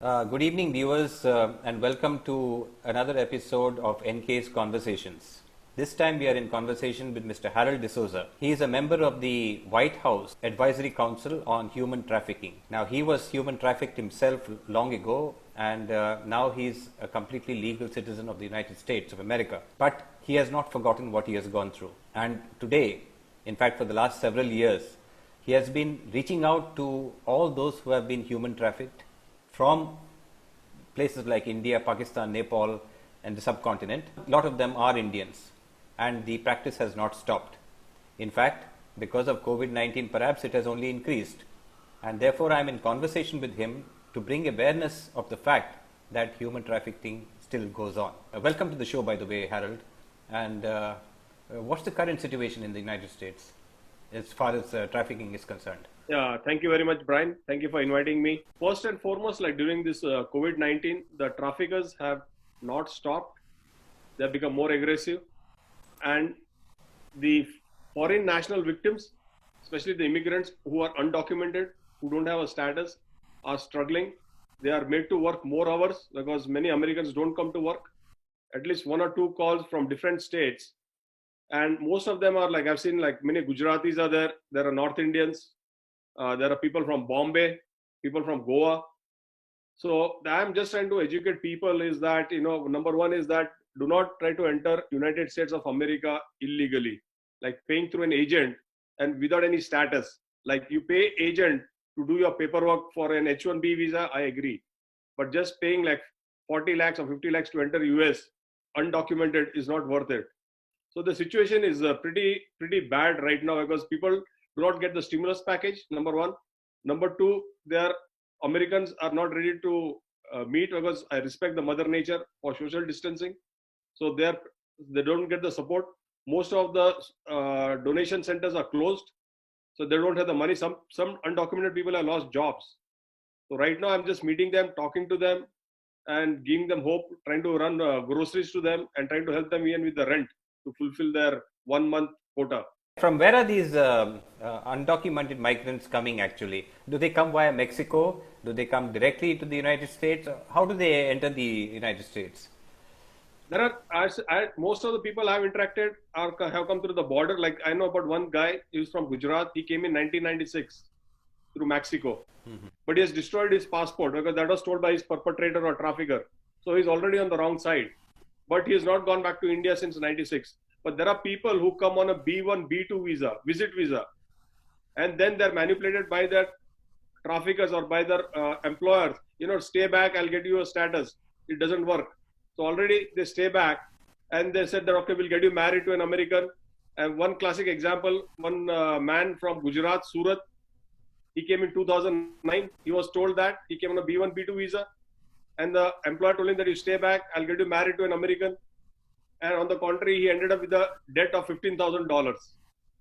Good evening, viewers, and welcome to another episode of NK's Conversations. This time we are in conversation with Mr. Harold D'Souza. He is a member of the White House Advisory Council on Human Trafficking. Now, he was human trafficked himself long ago, and now he's a completely legal citizen of the United States of America. But he has not forgotten what he has gone through. And today, in fact, for the last several years, he has been reaching out to all those who have been human trafficked from places like India, Pakistan, Nepal, and the subcontinent. A lot of them are Indians, and the practice has not stopped. In fact, because of COVID-19, perhaps it has only increased. And therefore, I am in conversation with him to bring awareness of the fact that human trafficking still goes on. Welcome to the show, by the way, Harold. And what's the current situation in the United States as far as trafficking is concerned? Yeah, thank you very much, Brian. Thank you for inviting me. First and foremost, like during this COVID-19, the traffickers have not stopped. They have become more aggressive. And the foreign national victims, especially the immigrants who are undocumented, who don't have a status, are struggling. They are made to work more hours because many Americans don't come to work. At least one or two calls from different states. And most of them are like, I've seen like many Gujaratis are there. There are North Indians. There are people from Bombay, people from Goa. So I'm just trying to educate people is that, number one is that do not try to enter United States of America illegally, like paying through an agent and without any status. Like you pay agent to do your paperwork for an H-1B visa, I agree. But just paying like 40 lakhs or 50 lakhs to enter US undocumented is not worth it. So the situation is pretty bad right now because people do not get the stimulus package, number one. Number two, Americans are not ready to meet because I respect the mother nature for social distancing. So they don't get the support. Most of the donation centers are closed. So they don't have the money. Some undocumented people have lost jobs. So right now I'm just meeting them, talking to them and giving them hope, trying to run groceries to them and trying to help them even with the rent to fulfill their 1 month quota. From where are these undocumented migrants coming actually? Do they come via Mexico? Do they come directly to the United States? How do they enter the United States? There are, most of the people I've interacted have come through the border. Like I know about one guy, he was from Gujarat. He came in 1996 through Mexico. Mm-hmm. But he has destroyed his passport because that was told by his perpetrator or trafficker. So he's already on the wrong side. But he has not gone back to India since 96. But there are people who come on a B1, B2 visa, visit visa, and then they're manipulated by their traffickers or by their employers. Stay back, I'll get you a status. It doesn't work. So already they stay back and they said that, okay, we'll get you married to an American. And one classic example, one man from Gujarat, Surat, he came in 2009. He was told that he came on a B1, B2 visa. And the employer told him that you stay back, I'll get you married to an American. And on the contrary, he ended up with a debt of $15,000.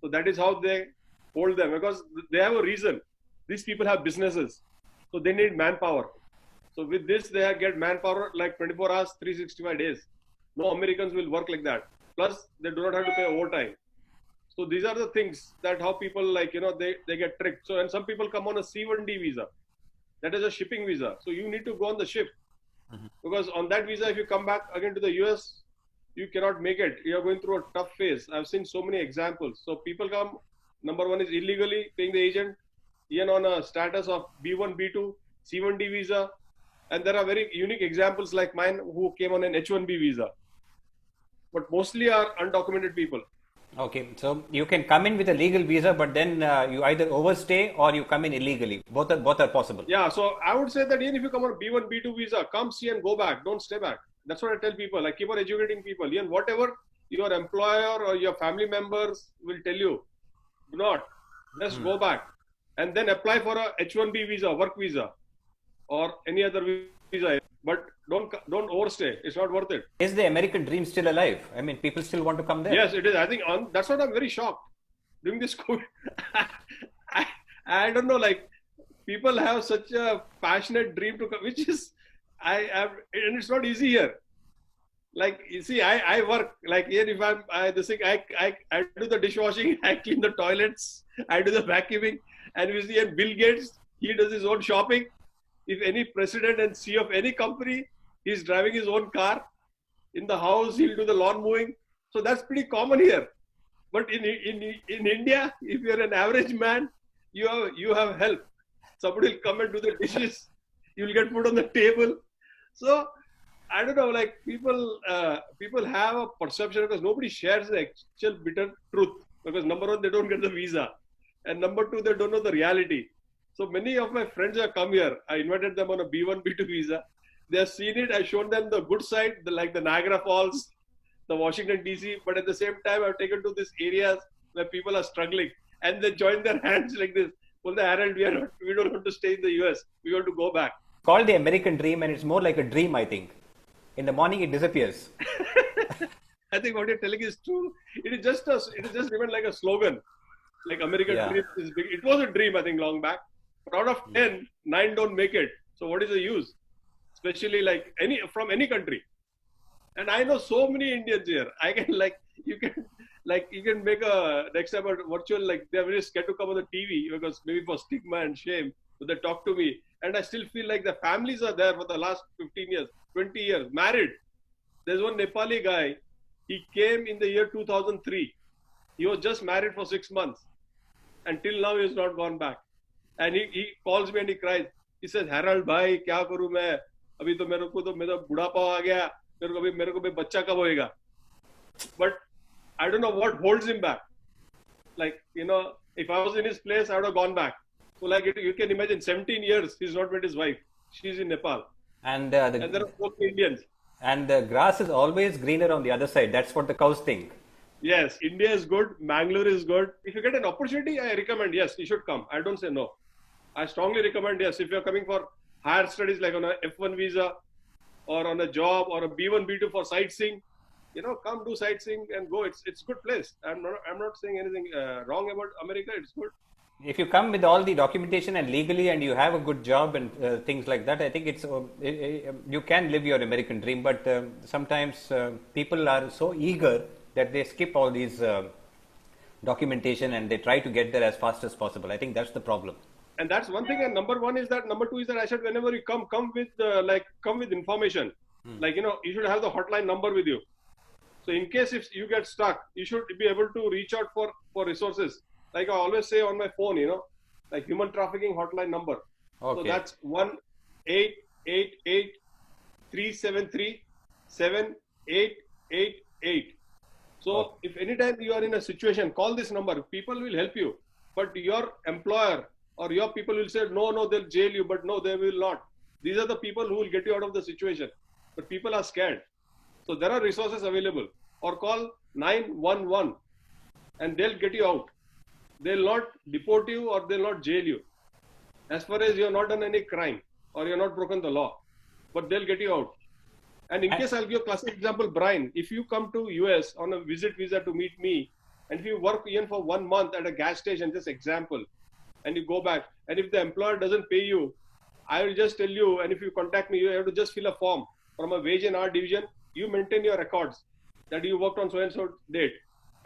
So that is how they hold them because they have a reason. These people have businesses. So they need manpower. So with this, they get manpower like 24 hours, 365 days. No Americans will work like that. Plus, they do not have to pay overtime. So these are the things that how people they get tricked. So and some people come on a C1D visa. That is a shipping visa. So you need to go on the ship. Mm-hmm. Because on that visa, if you come back again to the US, you cannot make it. You are going through a tough phase. I've seen so many examples. So people come, number one is illegally paying the agent, even on a status of B1, B2, C1D visa. And there are very unique examples like mine who came on an H1B visa. But mostly are undocumented people. Okay, so you can come in with a legal visa, but then you either overstay or you come in illegally. Both are possible. Yeah, so I would say that even if you come on a B1, B2 visa, come see and go back. Don't stay back. That's what I tell people. I keep on educating people. Even whatever your employer or your family members will tell you, do not. Just go back and then apply for a H1B visa, work visa, or any other visa. But don't overstay. It's not worth it. Is the American dream still alive? I mean, people still want to come there. Yes, it is. I think that's what I'm very shocked. During this COVID, I don't know, like people have such a passionate dream to come, which is, and it's not easy here. Like, you see, I work, like here if I do the dishwashing, I clean the toilets, I do the vacuuming, and you see, and Bill Gates, he does his own shopping. if any president and CEO of any company, he's driving his own car. In the house, he'll do the lawn mowing. So that's pretty common here. But in India, if you're an average man, you have help. Somebody will come and do the dishes. You'll get food on the table. So I don't know, like people have a perception because nobody shares the actual bitter truth. Because number one, they don't get the visa, and number two, they don't know the reality. So many of my friends have come here. I invited them on a B1, B2 visa. They have seen it. I've shown them the good side, like the Niagara Falls, the Washington DC. But at the same time, I've taken to these areas where people are struggling, and they join their hands like this. Well, the Harold, we don't want to stay in the US. We want to go back. Called the American dream, and it's more like a dream, I think. In the morning, it disappears. I think what you're telling is true. It is just remained like a slogan. Like American dream is big. It was a dream, I think, long back. But out of 10, 9 don't make it. So what is the use? Especially like from any country. And I know so many Indians here. I can you can make a next time a virtual, like they're very scared to come on the TV because maybe for stigma and shame. But they talk to me. And I still feel like the families are there for the last 15 years, 20 years, married. There's one Nepali guy. He came in the year 2003. He was just married for 6 months. Until now, he has not gone back. And he calls me and he cries. He says, Harold, bhai, kya karu main? Abhi to mere ko budhapa aa gaya. Mere ko bhi bachcha kab hoega? But I don't know what holds him back. Like, if I was in his place, I would have gone back. So like you can imagine 17 years, he's not met his wife. She's in Nepal. And there are 4 Indians. And the grass is always greener on the other side. That's what the cows think. Yes, India is good. Mangalore is good. If you get an opportunity, I recommend, yes, you should come. I don't say no. I strongly recommend, yes, if you're coming for higher studies like on a F1 visa or on a job or a B1, B2 for sightseeing, come do sightseeing and go. It's a good place. I'm not saying anything wrong about America. It's good. If you come with all the documentation and legally and you have a good job and things like that, I think you can live your American dream. But sometimes people are so eager that they skip all these documentation and they try to get there as fast as possible. I think that's the problem. And that's one thing. And number two is that I said whenever you come with information. Like, you should have the hotline number with you. So in case if you get stuck, you should be able to reach out for resources. Like I always say on my phone, like human trafficking hotline number. Okay. So that's 1-888-373-7888. So if anytime you are in a situation, call this number. People will help you. But your employer or your people will say, no, they'll jail you. But no, they will not. These are the people who will get you out of the situation. But people are scared. So there are resources available. Or call 911 and they'll get you out. They'll not deport you or they'll not jail you. As far as you're not done any crime or you're not broken the law. But they'll get you out. And in case I'll give a classic example, Brian, if you come to US on a visit visa to meet me, and if you work even for 1 month at a gas station, just example, and you go back, and if the employer doesn't pay you, I will just tell you, and if you contact me, you have to just fill a form from a wage and hour division. You maintain your records that you worked on so-and-so date.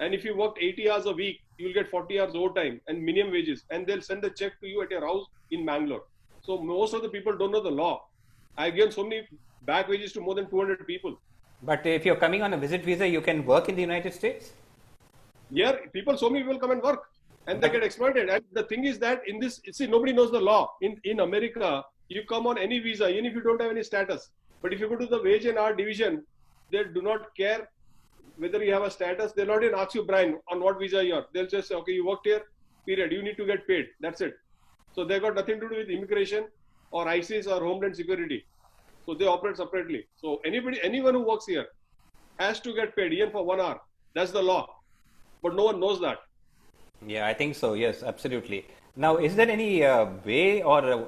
And if you worked 80 hours a week, you will get 40 hours overtime and minimum wages. And they'll send a check to you at your house in Mangalore. So most of the people don't know the law. I've given so many back wages to more than 200 people. But if you're coming on a visit visa, you can work in the United States? Yeah, so many people come and work. And they get exploited. And the thing is that nobody knows the law. In America, you come on any visa, even if you don't have any status. But if you go to the wage and hour division, they do not care whether you have a status. They'll not even ask you, Brian, on what visa you are. They'll just say, okay, you worked here, period. You need to get paid. That's it. So they've got nothing to do with immigration or ISIS or Homeland Security. So they operate separately. So anyone who works here has to get paid even for 1 hour. That's the law. But no one knows that. Yeah, I think so. Yes, absolutely. Now, is there any way or,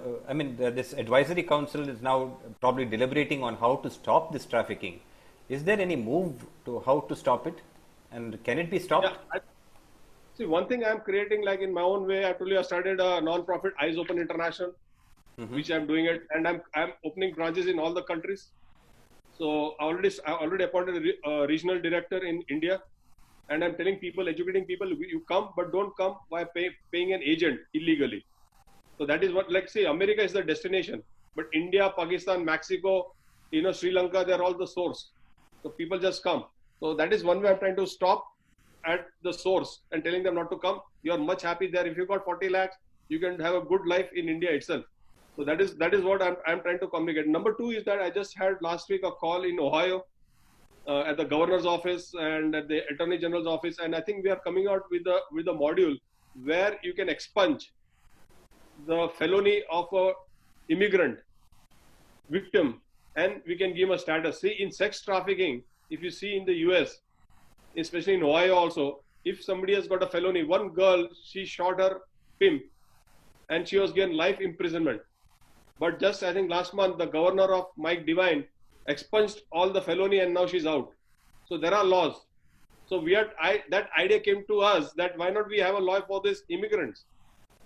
this advisory council is now probably deliberating on how to stop this trafficking. Is there any move to how to stop it? And can it be stopped? Yeah, see, one thing I'm creating, like in my own way, I told you I started a non-profit Eyes Open International, which I'm doing it. And I'm opening branches in all the countries. So I already appointed a regional director in India. And I'm telling people, educating people, you come, but don't come by paying an agent illegally. So that is what, like say, America is the destination. But India, Pakistan, Mexico, Sri Lanka, they're all the source. So people just come. So that is one way I'm trying to stop at the source and telling them not to come. You're much happy there. If you got 40 lakhs, you can have a good life in India itself. So that is what I'm trying to communicate. Number two is that I just had last week a call in Ohio at the governor's office and at the attorney general's office, and I think we are coming out with a module where you can expunge the felony of a immigrant victim, and we can give him a status. See, in sex trafficking, if you see in the US, especially in Ohio also, if somebody has got a felony, one girl, she shot her pimp and she was given life imprisonment. But just, I think last month, the governor of Mike Devine expunged all the felony and now she's out. So there are laws. So that idea came to us that why not we have a law for these immigrants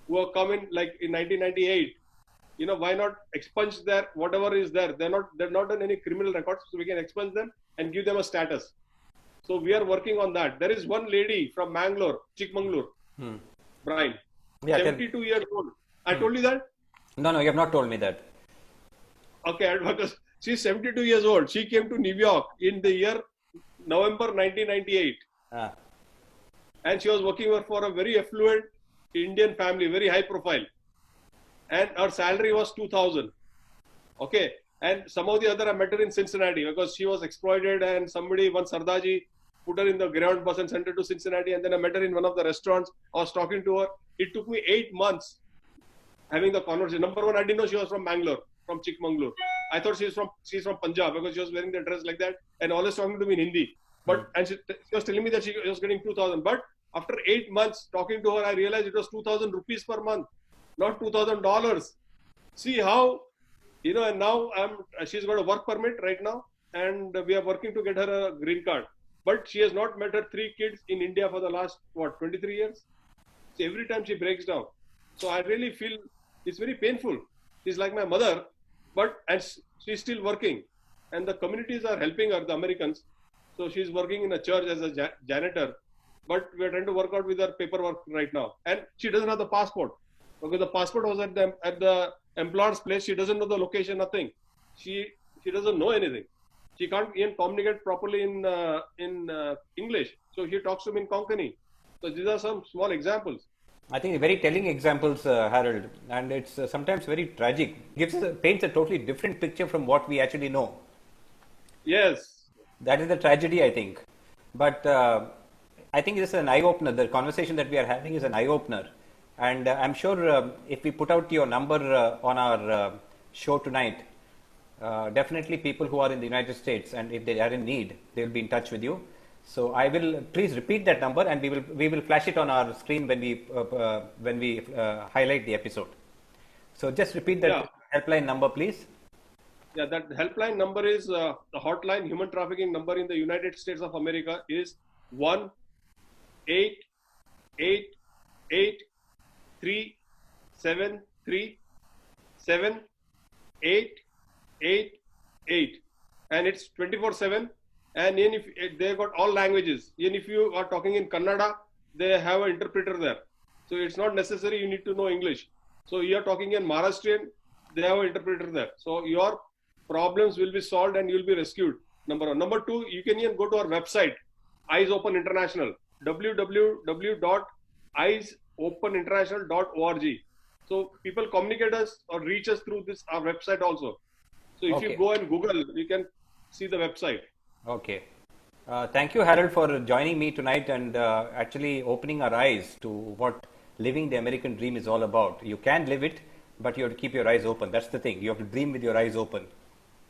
who are coming like in 1998. Why not expunge their whatever is there? They're not done any criminal records, so we can expunge them and give them a status. So we are working on that. There is one lady from Mangalore, Chikmagalur, Brian, 72 years old. I told you that? No, you have not told me that. Okay, because she's 72 years old. She came to New York in the year November 1998. And she was working for a very affluent Indian family, very high profile. And her salary was 2,000. Okay. And some of the other, I met her in Cincinnati because she was exploited, and one Sardaji, put her in the ground bus and sent her to Cincinnati. And then I met her in one of the restaurants. I was talking to her. It took me 8 months having the conversation. Number one, I didn't know she was from Bangalore, from Chikmagalur. I thought she's from Punjab because she was wearing the dress like that and always talking to me in Hindi. And she was telling me that she was getting 2,000. But after 8 months talking to her, I realized it was 2,000 rupees per month, not $2,000. See how, and now she's got a work permit right now, and we are working to get her a green card. But she has not met her 3 kids in India for the last, 23 years? So every time she breaks down. So I really feel it's very painful. She's like my mother, and she's still working. And the communities are helping her, the Americans. So she's working in a church as a janitor. But we're trying to work out with her paperwork right now. And she doesn't have the passport. Because the passport was at the employer's place. She doesn't know the location, nothing. She doesn't know anything. She can't even communicate properly in English. So she talks to me in Konkani. So these are some small examples. I think very telling examples, Harold, and it's sometimes very tragic. Paints a totally different picture from what we actually know. Yes. That is the tragedy, I think. But I think this is an eye-opener. The conversation that we are having is an eye-opener. And I'm sure if we put out your number on our show tonight, definitely people who are in the United States, and if they are in need, they will be in touch with you. So I will please repeat that number, and we will flash it on our screen when we highlight the episode. So just repeat that helpline number, please. Yeah, that helpline number is the hotline human trafficking number in the United States of America is 1-888-373-7888, and it's 24/7. And even if they got all languages, even if you are talking in Kannada, they have an interpreter there. So it's not necessary you need to know English. So you are talking in Maharashtrian, they have an interpreter there. So your problems will be solved and you will be rescued. Number one. Number two, you can even go to our website, Eyes Open International, www.eyesopeninternational.org. So people communicate us or reach us through our website also. So if you go and Google, you can see the website. Okay. Thank you, Harold, for joining me tonight and actually opening our eyes to what living the American dream is all about. You can live it, but you have to keep your eyes open. That's the thing. You have to dream with your eyes open.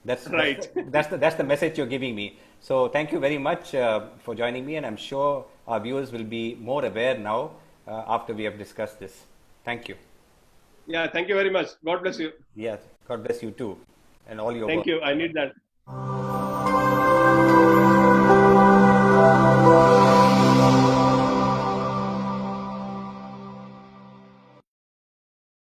That's right. That's the message you're giving me. So thank you very much for joining me, and I'm sure our viewers will be more aware now after we have discussed this. Thank you. Yeah, thank you very much. God bless you. Yes, God bless you too, and all your Thank work. you. I need that.